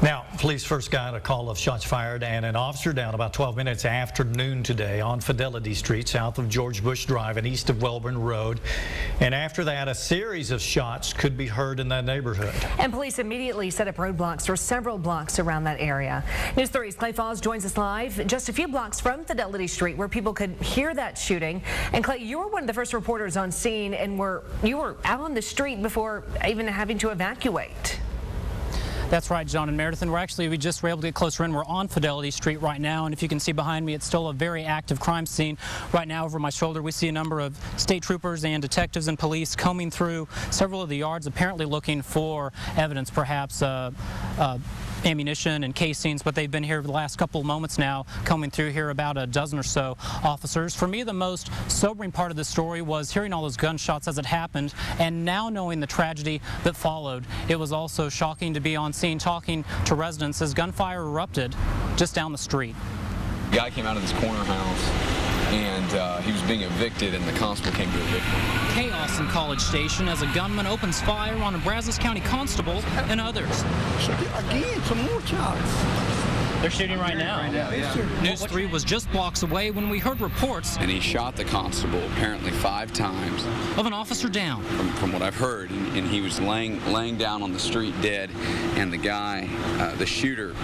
Now, police first got a call of shots fired and an officer down about 12 minutes after noon today on Fidelity Street, south of George Bush Drive and east of Welborn Road. And after that, a series of shots could be heard in that neighborhood. And police immediately set up roadblocks for several blocks around that area. News 3's Clay Falls joins us live just a few blocks from Fidelity Street where people could hear that shooting. And Clay, you were one of the first reporters on scene and you were out on the street before even having to evacuate. That's right, John and Meredith, and we just were able to get closer in. We're on Fidelity Street right now, and if you can see behind me, it's still a very active crime scene. Right now, over my shoulder, we see a number of state troopers and detectives and police combing through several of the yards, apparently looking for evidence, perhaps ammunition and casings, but they've been here for the last couple of moments now, combing through here, about a dozen or so officers. For me, the most sobering part of the story was hearing all those gunshots as it happened, and now knowing the tragedy that followed. It was also shocking to be on scene talking to residents as gunfire erupted just down the street. The guy came out of this corner house and he was being evicted, and the constable came to evict him. Chaos in College Station as a gunman opens fire on a Brazos County Constable and others. Again, some more shots. They're shooting right now. Yes, sir. News 3 was just blocks away when we heard reports. And he shot the constable apparently 5 times. Of an officer down. From what I've heard, and he was laying down on the street dead, and the guy, the shooter,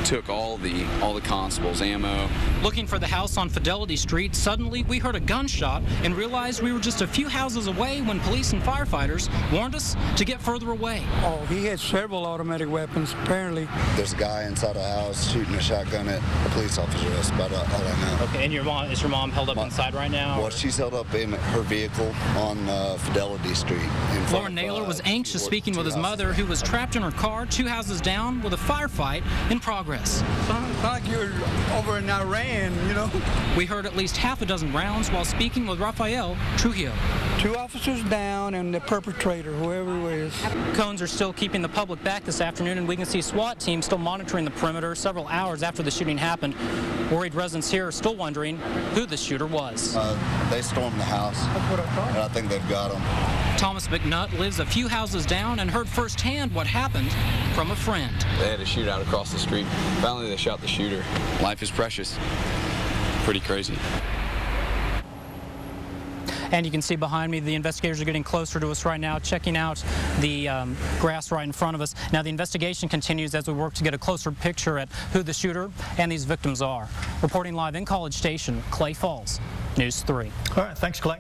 took all the constable's ammo. Looking for the house on Fidelity Street, suddenly we heard a gunshot and realized we were just a few houses away when police and firefighters warned us to get further away. Oh, he had several automatic weapons, apparently. There's a guy inside a house shooting a shotgun at a police officer. That's about all I know. Okay, and is your mom held up inside right now? Well, she's held up in her vehicle on Fidelity Street. Lauren Naylor was anxious speaking with his mother, who was trapped in her car 2 houses down with a firefight in progress. Sounds like you're over in Iran, you know. We heard at least half a dozen rounds while speaking with Rafael Trujillo. 2 officers down and the perpetrator, whoever it is. Cones are still keeping the public back this afternoon, and we can see SWAT teams still monitoring the perimeter several hours after the shooting happened. Worried residents here are still wondering who the shooter was. They stormed the house. That's what I thought. And I think they've got him. Thomas McNutt lives a few houses down and heard firsthand what happened from a friend. They had a shootout across the street. Finally, they shot the shooter. Life is precious. Pretty crazy. And you can see behind me, the investigators are getting closer to us right now, checking out the grass right in front of us. Now, the investigation continues as we work to get a closer picture at who the shooter and these victims are. Reporting live in College Station, Clay Falls, News 3. All right, thanks, Clay.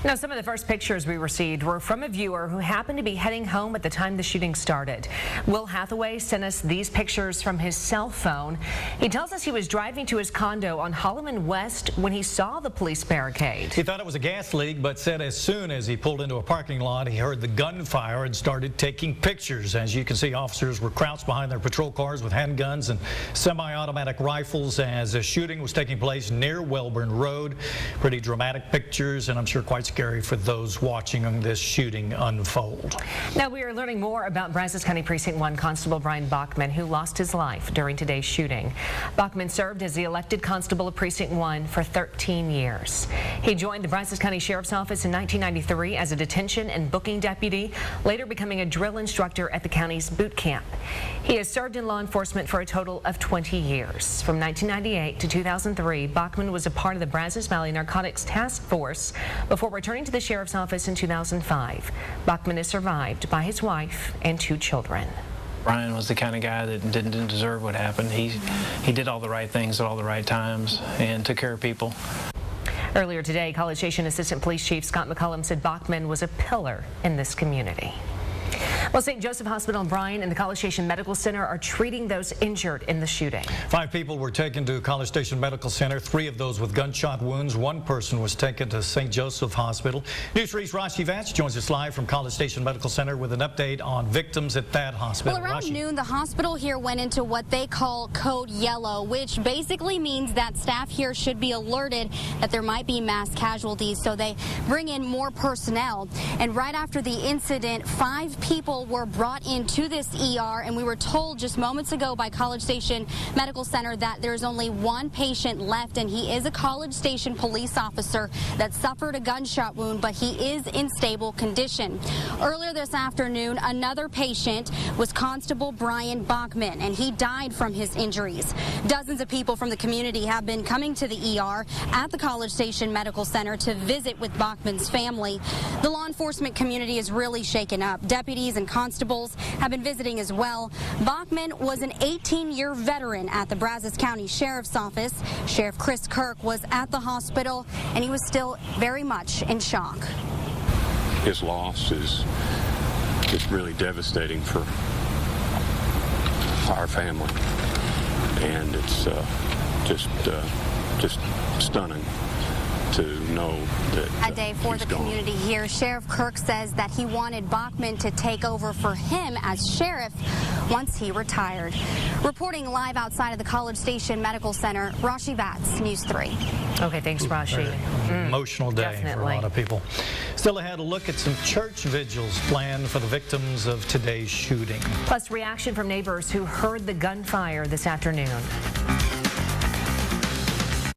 Now, some of the first pictures we received were from a viewer who happened to be heading home at the time the shooting started. Will Hathaway sent us these pictures from his cell phone. He tells us he was driving to his condo on Holloman West when he saw the police barricade. He thought it was a gas leak, but said as soon as he pulled into a parking lot, he heard the gunfire and started taking pictures. As you can see, officers were crouched behind their patrol cars with handguns and semi-automatic rifles as a shooting was taking place near Welborn Road. Pretty dramatic pictures, and I'm sure quite scary for those watching this shooting unfold. Now, we are learning more about Brazos County Precinct 1 Constable Bryan Bachman, who lost his life during today's shooting. Bachman served as the elected constable of Precinct 1 for 13 years. He joined the Brazos County Sheriff's Office in 1993 as a detention and booking deputy, later becoming a drill instructor at the county's boot camp. He has served in law enforcement for a total of 20 years. From 1998 to 2003, Bachman was a part of the Brazos Valley Narcotics Task Force before returning to the Sheriff's Office in 2005. Bachman is survived by his wife and 2 children. Bryan was the kind of guy that didn't deserve what happened. He did all the right things at all the right times and took care of people. Earlier today, College Station Assistant Police Chief Scott McCullum said Bachman was a pillar in this community. Well, St. Joseph Hospital in Bryan and the College Station Medical Center are treating those injured in the shooting. 5 people were taken to College Station Medical Center, 3 of those with gunshot wounds. 1 person was taken to St. Joseph Hospital. News 3's Rashi Vance joins us live from College Station Medical Center with an update on victims at that hospital. Well, around noon, the hospital here went into what they call Code Yellow, which basically means that staff here should be alerted that there might be mass casualties, so they bring in more personnel. And right after the incident, 5 people people were brought into this ER, and we were told just moments ago by College Station Medical Center that there's only one patient left, and he is a College Station police officer that suffered a gunshot wound, but he is in stable condition. Earlier this afternoon, another patient was Constable Bryan Bachman, and he died from his injuries. Dozens of people from the community have been coming to the ER at the College Station Medical Center to visit with Bachman's family. The law enforcement community is really shaken up. Deputies and constables have been visiting as well. Bachman was an 18-year veteran at the Brazos County Sheriff's Office. Sheriff Chris Kirk was at the hospital, and he was still very much in shock. His loss is really devastating for our family, and it's just stunning to know that a day for the community here. Sheriff Kirk says that he wanted Bachman to take over for him as sheriff once he retired. Reporting live outside of the College Station Medical Center, Rashi Vats, News 3. Okay, thanks, Rashi. Emotional day for a Definitely. lot of people. Still ahead, a look at some church vigils planned for the victims of today's shooting. Plus, reaction from neighbors who heard the gunfire this afternoon.